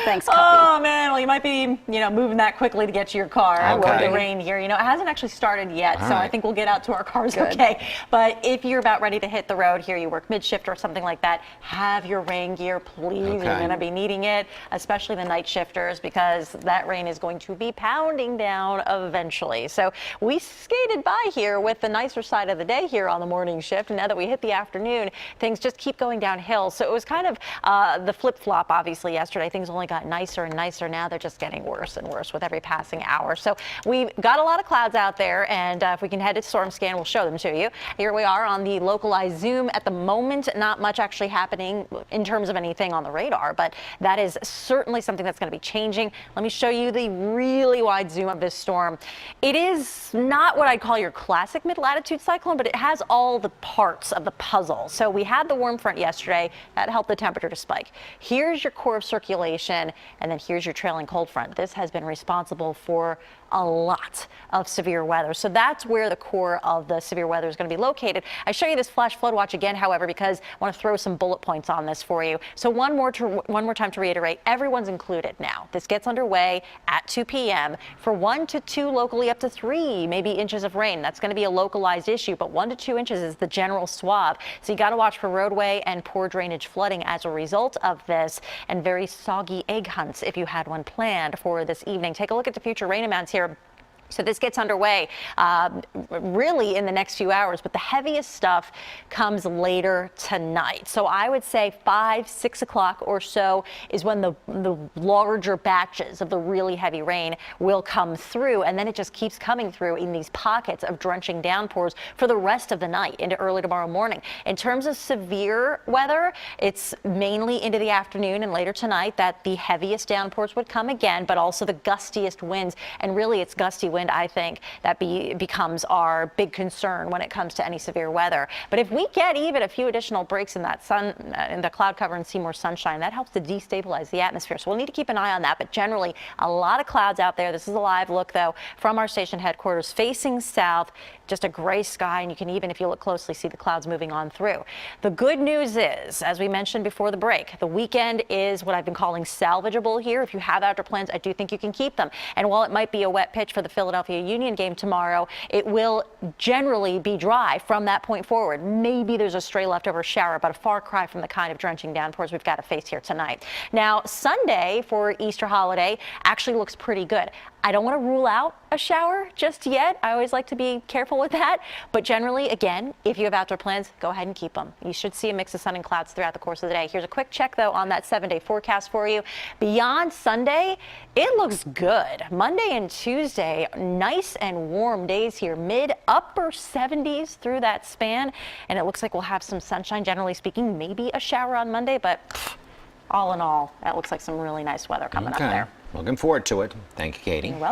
Thanks, Cuppy. Oh, man. Well, you might be, moving that quickly to get to your car with the rain here. It hasn't actually started yet, so I think we'll get out to our cars okay. But if you're about ready to hit the road here, you work mid-shift or something like that, have your rain gear, please. You're going to be needing it, especially the night shifters, because that rain is going to be pounding down eventually. So we skated by here with the nicer side of the day here on the morning shift, and now that we hit the afternoon, things just keep going downhill. So it was kind of the flip-flop, obviously, yesterday. Things only got nicer and nicer. Now they're just getting worse and worse with every passing hour. So we've got a lot of clouds out there, and if we can head to storm scan, we'll show them to you. Here we are on the localized zoom. At the moment, not much actually happening in terms of anything on the radar, but that is certainly something that's going to be changing. Let me show you the really wide zoom of this storm. It is not what I'd call your classic mid-latitude cyclone, but it has all the parts of the puzzle. So we had the warm front yesterday. That helped the temperature to spike. Here's your core of circulation, and then here's your trailing cold front. This has been responsible for a lot of severe weather. So that's where the core of the severe weather is going to be located. I show you this flash flood watch again, however, because I want to throw some bullet points on this for you. So one more time to reiterate, everyone's included now. This gets underway at 2 p.m. for 1 to 2, locally up to 3, maybe inches of rain. That's going to be a localized issue, but 1 to 2 inches is the general swath. So you got to watch for roadway and poor drainage flooding as a result of this, and very soggy egg hunts if you had one planned for this evening. Take a look at the future rain amounts here. So this gets underway really in the next few hours, but the heaviest stuff comes later tonight. So I would say 5, 6 o'clock or so is when the larger batches of the really heavy rain will come through, and then it just keeps coming through in these pockets of drenching downpours for the rest of the night into early tomorrow morning. In terms of severe weather, it's mainly into the afternoon and later tonight that the heaviest downpours would come again, but also the gustiest winds, and really it's gusty wind, I think, that becomes our big concern when it comes to any severe weather. But if we get even a few additional breaks in that in the cloud cover and see more sunshine, that helps to destabilize the atmosphere. So we'll need to keep an eye on that. But generally, a lot of clouds out there. This is a live look, though, from our station headquarters facing south. Just a gray sky, and you can even, if you look closely, see the clouds moving on through. The good news is, as we mentioned before the break, the weekend is what I've been calling salvageable here. If you have outdoor plans, I do think you can keep them. And while it might be a wet pitch for the Philadelphia Union game tomorrow, it will generally be dry from that point forward. Maybe there's a stray leftover shower, but a far cry from the kind of drenching downpours we've got to face here tonight. Now, Sunday for Easter holiday actually looks pretty good. I don't want to rule out a shower just yet. I always like to be careful with that. But generally, again, if you have outdoor plans, go ahead and keep them. You should see a mix of sun and clouds throughout the course of the day. Here's a quick check, though, on that 7-day forecast for you. Beyond Sunday, it looks good. Monday and Tuesday, nice and warm days here, mid-upper 70s through that span. And it looks like we'll have some sunshine, generally speaking, maybe a shower on Monday. But all in all, that looks like some really nice weather coming up there. Looking forward to it. Thank you, Katie. You're welcome.